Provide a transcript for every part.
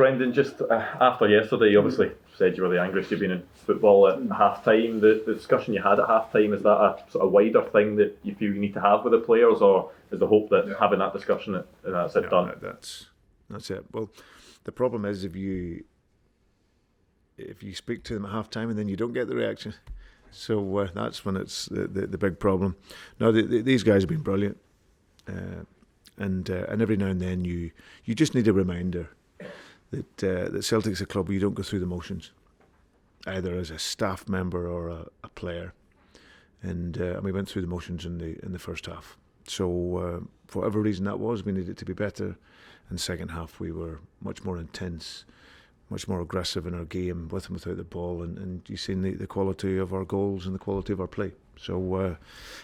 Brendan, just after yesterday, you obviously said you were the angriest you've been in football at half-time. The discussion you had at half-time, is that a sort of wider thing that you feel you need to have with the players, or is the hope that having that discussion, that's it done? That's it. Well, the problem is if you speak to them at half-time and then you don't get the reaction. So that's when it's the big problem. No, these guys have been brilliant. And every now and then you just need a reminder that Celtic's a club where you don't go through the motions, either as a staff member or a player. And we went through the motions in the first half. So for whatever reason that was, we needed to be better. In the second half we were much more intense, much more aggressive in our game, with and without the ball, and you've seen the quality of our goals and the quality of our play. So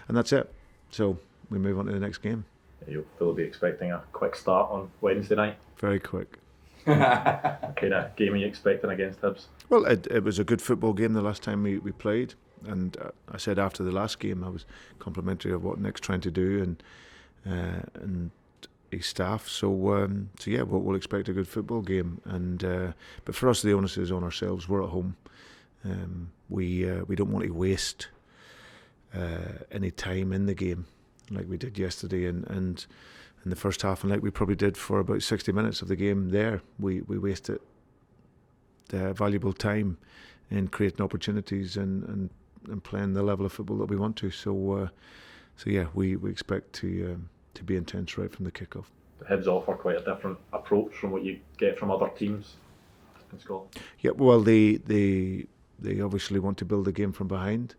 and that's it. So we move on to the next game. You'll still be expecting a quick start on Wednesday night? Very quick. What kind of game are you expecting against Hibs? Well, it was a good football game the last time we played, and I said after the last game I was complimentary of what Nick's trying to do and his staff. So yeah, we'll expect a good football game. And but for us, the onus is on ourselves. We're at home. We don't want to waste any time in the game like we did yesterday, and in the first half, and like we probably did for about 60 minutes of the game there, we wasted valuable time in creating opportunities and playing the level of football that we want to. So yeah, we expect to be intense right from the kickoff. The Hibs offer quite a different approach from what you get from other teams in Scotland. Yeah, well, they obviously want to build the game from behind.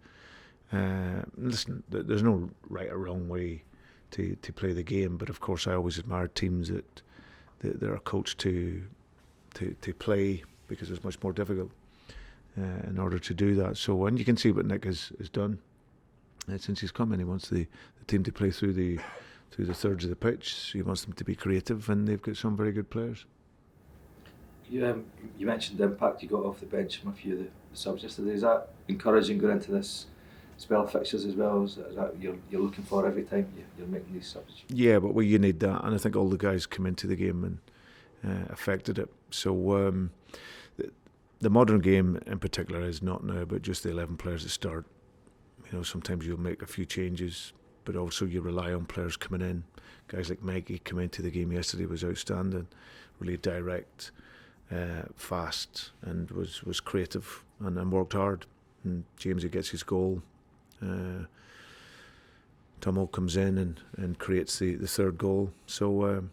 Listen, there's no right or wrong way to play the game, but of course I always admire teams that are coached to play, because it's much more difficult in order to do that. So, and you can see what Nick has done since he's come in. He wants the team to play through the thirds of the pitch. He wants them to be creative, and they've got some very good players. You mentioned the impact you got off the bench from a few of the subs yesterday. Is that encouraging going into this spell of fixtures as well? Is that you're looking for every time you're making these subs? Yeah, but you need that, and I think all the guys come into the game and affected it. So the modern game in particular is not now about just the 11 players that start. You know, sometimes you'll make a few changes, but also you rely on players coming in. Guys like Mikey came into the game yesterday, was outstanding, really direct, fast, and was creative and worked hard. And Jamesy gets his goal. Tomo comes in and creates the third goal. So,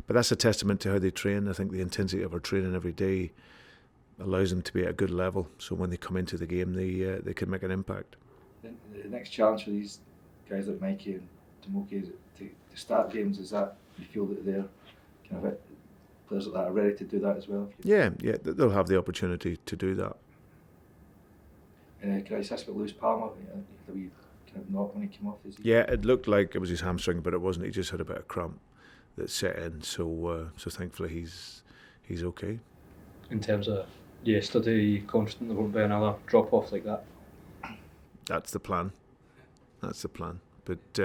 but that's a testament to how they train. I think the intensity of our training every day allows them to be at a good level. So when they come into the game, they can make an impact. The next challenge for these guys like Mikey and Tomoki is to start games. Is that you feel that they're kind of players like that are ready to do that as well? Yeah, they'll have the opportunity to do that. Can I ask about Lewis Palmer? That we kind of knocked when he came off. Yeah, it looked like it was his hamstring, but it wasn't. He just had a bit of cramp that set in. So thankfully he's okay. In terms of yesterday, are you confident there won't be another drop off like that? That's the plan. But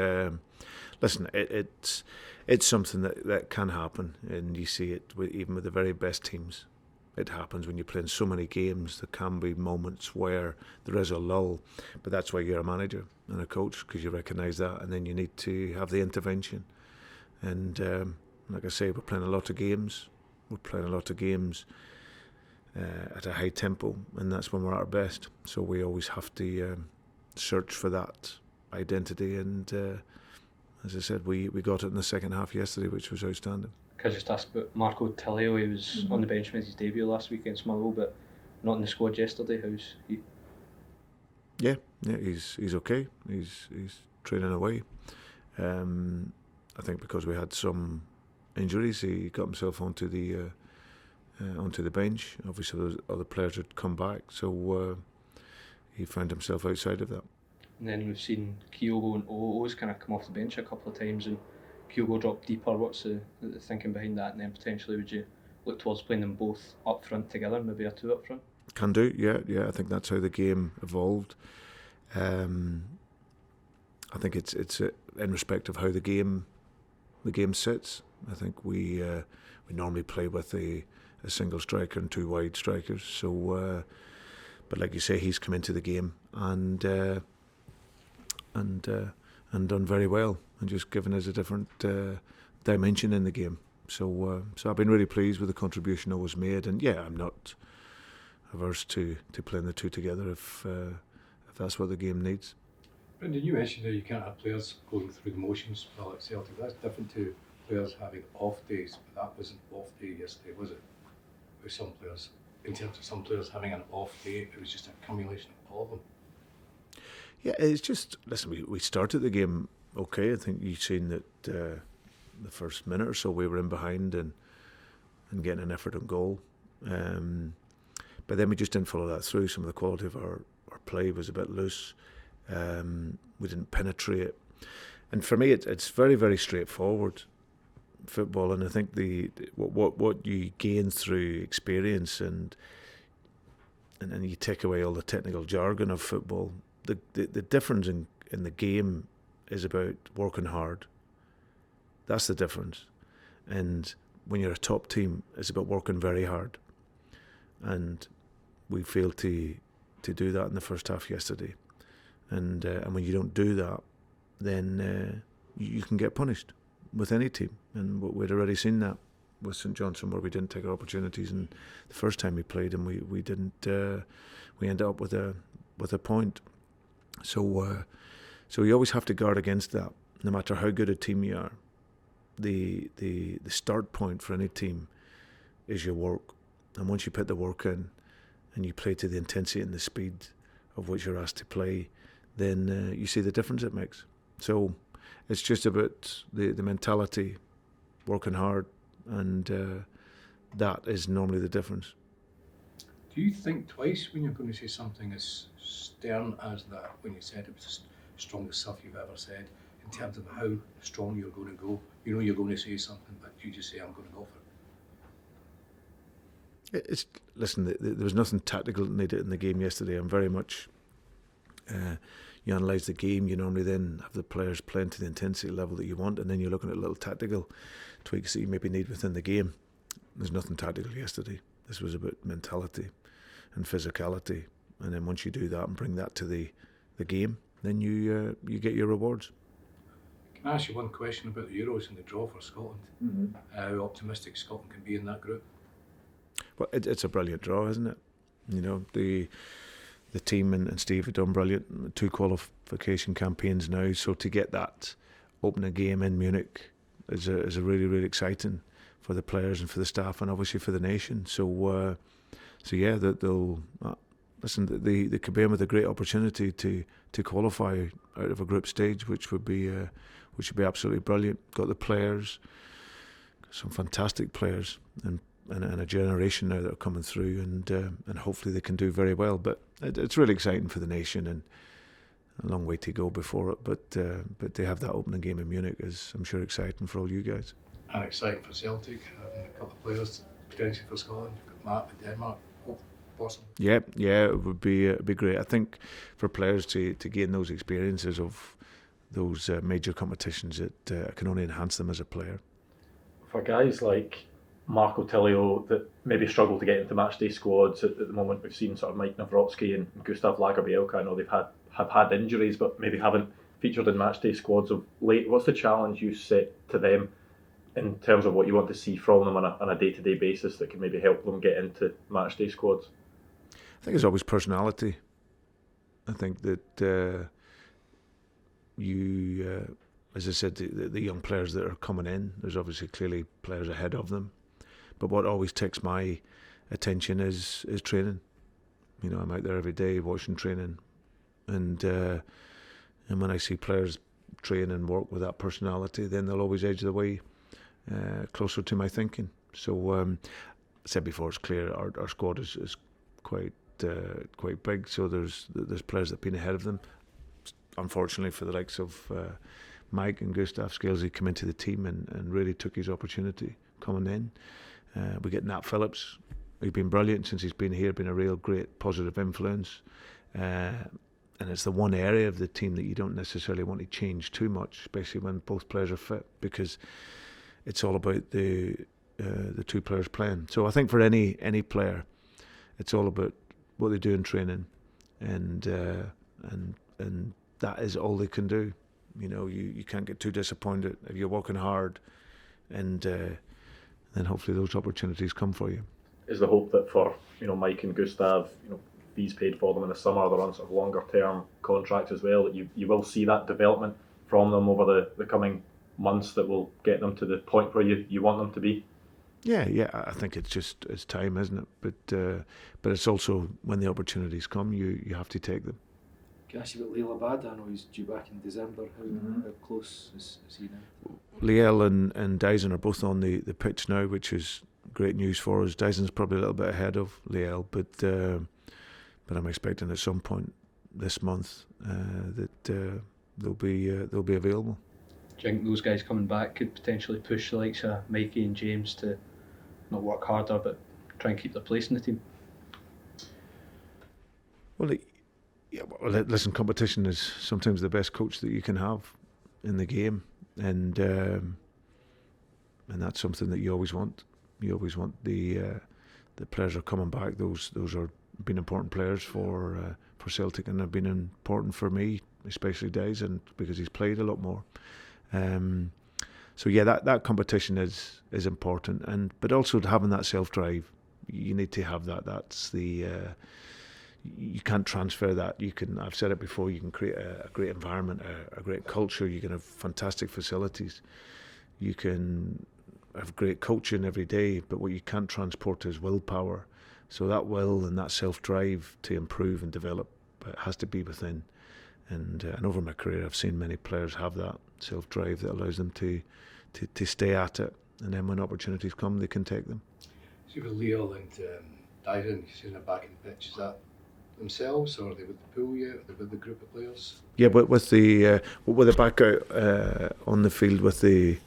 listen, it's something that can happen, and you see it even with the very best teams. It happens when you're playing so many games. There can be moments where there is a lull, but that's why you're a manager and a coach, because you recognise that, and then you need to have the intervention. And like I say, we're playing a lot of games. At a high tempo, and that's when we're at our best. So we always have to search for that identity, and as I said, we got it in the second half yesterday, which was outstanding. Can I just ask about Marco Tallio? He was on the bench with his debut last week against Motherwell, but not in the squad yesterday. How's he? Yeah, he's okay. He's training away. I think because we had some injuries, he got himself onto the bench. Obviously, those other players had come back, so he found himself outside of that. And then we've seen Kyogo and O's kind of come off the bench a couple of times, and Kyogo dropped deeper. What's the thinking behind that? And then potentially would you look towards playing them both up front together, maybe a two up front? Can do, yeah. I think that's how the game evolved. I think it's in respect of how the game sits. I think we normally play with a a single striker and 2 wide strikers. So, but like you say, he's come into the game and done very well, and just given us a different dimension in the game. So I've been really pleased with the contribution that was made, and yeah, I'm not averse to playing the two together if that's what the game needs. Brendan, you mentioned that you can't have players going through the motions while at Celtic. That's different to players having off days, but that wasn't off day yesterday, was it? With some players, in terms of some players having an off day, it was just an accumulation of all of them. Yeah, it's just, listen, we started the game okay. I think you've seen that the first minute or so we were in behind and getting an effort on goal. But then we just didn't follow that through. Some of the quality of our play was a bit loose. We didn't penetrate. And for me, it's very, very straightforward, football. And I think what you gain through experience and you take away all the technical jargon of football, the difference in the game is about working hard. That's the difference. And when you're a top team, it's about working very hard. And we failed to do that in the first half yesterday. And when you don't do that, then you can get punished with any team. And we'd already seen that with St Johnstone, where we didn't take our opportunities. And the first time we played, and we didn't. We ended up with a point. So you always have to guard against that, no matter how good a team you are. The start point for any team is your work, and once you put the work in and you play to the intensity and the speed of which you're asked to play, then you see the difference it makes. So it's just about the mentality, working hard, and that is normally the difference. Do you think twice when you're going to say something as stern as that, when you said it was the strongest stuff you've ever said, in terms of how strong you're going to go? You know you're going to say something, but you just say, I'm going to go for it. Listen, there was nothing tactical needed in the game yesterday. I'm very much, you analyse the game, you normally then have the players playing to the intensity level that you want, and then you're looking at little tactical tweaks that you maybe need within the game. There's nothing tactical yesterday. This was about mentality and physicality, and then once you do that and bring that to the game, then you get your rewards. Can I ask you one question about the Euros and the draw for Scotland? Mm-hmm. How optimistic Scotland can be in that group? Well, it's a brilliant draw, isn't it? You know, the team and Steve have done brilliant. 2 qualification campaigns now, so to get that opening game in Munich is a really, really exciting for the players and for the staff, and obviously for the nation. So yeah, that they'll listen. They could be in with a great opportunity to qualify out of a group stage, which would be absolutely brilliant. Got the players, some fantastic players, and a generation now that are coming through, and hopefully they can do very well. But it's really exciting for the nation, and a long way to go before it. But they have that opening game in Munich is, I'm sure, exciting for all you guys. And exciting for Celtic, having a couple of players potentially for Scotland. You've got Matt in Denmark, possible. Yeah, it would be great. I think for players to gain those experiences of those major competitions, it can only enhance them as a player. For guys like Marco Tilio that maybe struggle to get into matchday squads at the moment, we've seen sort of Mike Nawrocki and Gustav Lagerbielke. I know they've had injuries, but maybe haven't featured in matchday squads of late. What's the challenge you set to them in terms of what you want to see from them on a day-to-day basis that can maybe help them get into matchday squads? I think it's always personality. I think that as I said, the young players that are coming in, there's obviously clearly players ahead of them. But what always takes my attention is training. You know, I'm out there every day watching training, and when I see players train and work with that personality, then they'll always edge the way closer to my thinking. So, I said before, it's clear our squad is quite big. So there's players that have been ahead of them. Unfortunately for the likes of Mike and Gustav, Scalesy come into the team and really took his opportunity coming in. We get Nat Phillips, who's been brilliant since he's been here, been a real great positive influence. And it's the one area of the team that you don't necessarily want to change too much, especially when both players are fit, because it's all about the the two players playing. So I think for any player, it's all about what they do in training, and that is all they can do. You know, you can't get too disappointed if you're working hard, and then hopefully those opportunities come for you. Is the hope that for Mike and Gustav, fees paid for them in the summer, they're on sort of longer term contracts as well, that you will see that development from them over the coming months that will get them to the point where you want them to be? Yeah, I think it's time, isn't it? But it's also when the opportunities come, you have to take them. Can I ask you about Liel Abad? I know he's due back in December. How close is he now? Liel and Dyson are both on the pitch now, which is great news for us. Dyson's probably a little bit ahead of Liel, but I'm expecting at some point this month that they'll be available. Do you think those guys coming back could potentially push the likes of Mikey and James to not work harder but try and keep their place in the team? Well, listen, competition is sometimes the best coach that you can have in the game, and that's something that you always want. You always want the players are coming back. Those are been important players for Celtic, and have been important for me, especially Dyson, because he's played a lot more. So yeah, that competition is important, but also having that self-drive, you need to have that. That's the you can't transfer that. I've said it before, you can create a great environment, a great culture. You can have fantastic facilities. You can have great coaching every day, but what you can't transport is willpower. So that will and that self-drive to improve and develop has to be within. And over my career, I've seen many players have that self-drive that allows them to stay at it, and then when opportunities come, they can take them. See, with Liel and Dyson, you've seen them back in the pitch. Is that themselves, or are they with the pool yet? Are they with the group of players? Yeah, but with the back out on the field with the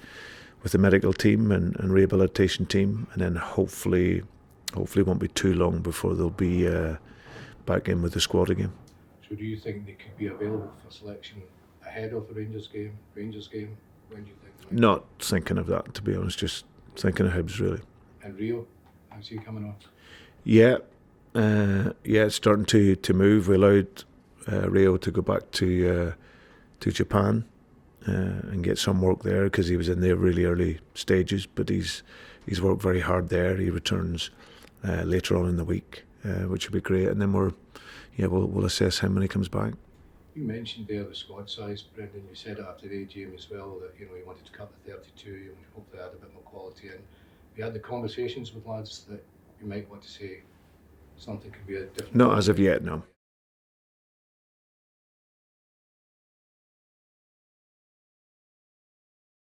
medical team and rehabilitation team, and then hopefully it won't be too long before they'll be back in with the squad again. So do you think they could be available for selection ahead of the Rangers game? When do you think? Not thinking of that, to be honest, just thinking of Hibs, really. And Rio, how's he coming on? Yeah, it's starting to move. We allowed Rio to go back to Japan and get some work there, because he was in the really early stages, but he's worked very hard there. He returns later on in the week, which will be great, and then we'll assess him when he comes back. You mentioned there the squad size, Brendan. You said after the AGM as well that you wanted to cut the 32 and hopefully add a bit more quality in. You had the conversations with lads that you might want to say something could be a different. Not as of yet, no.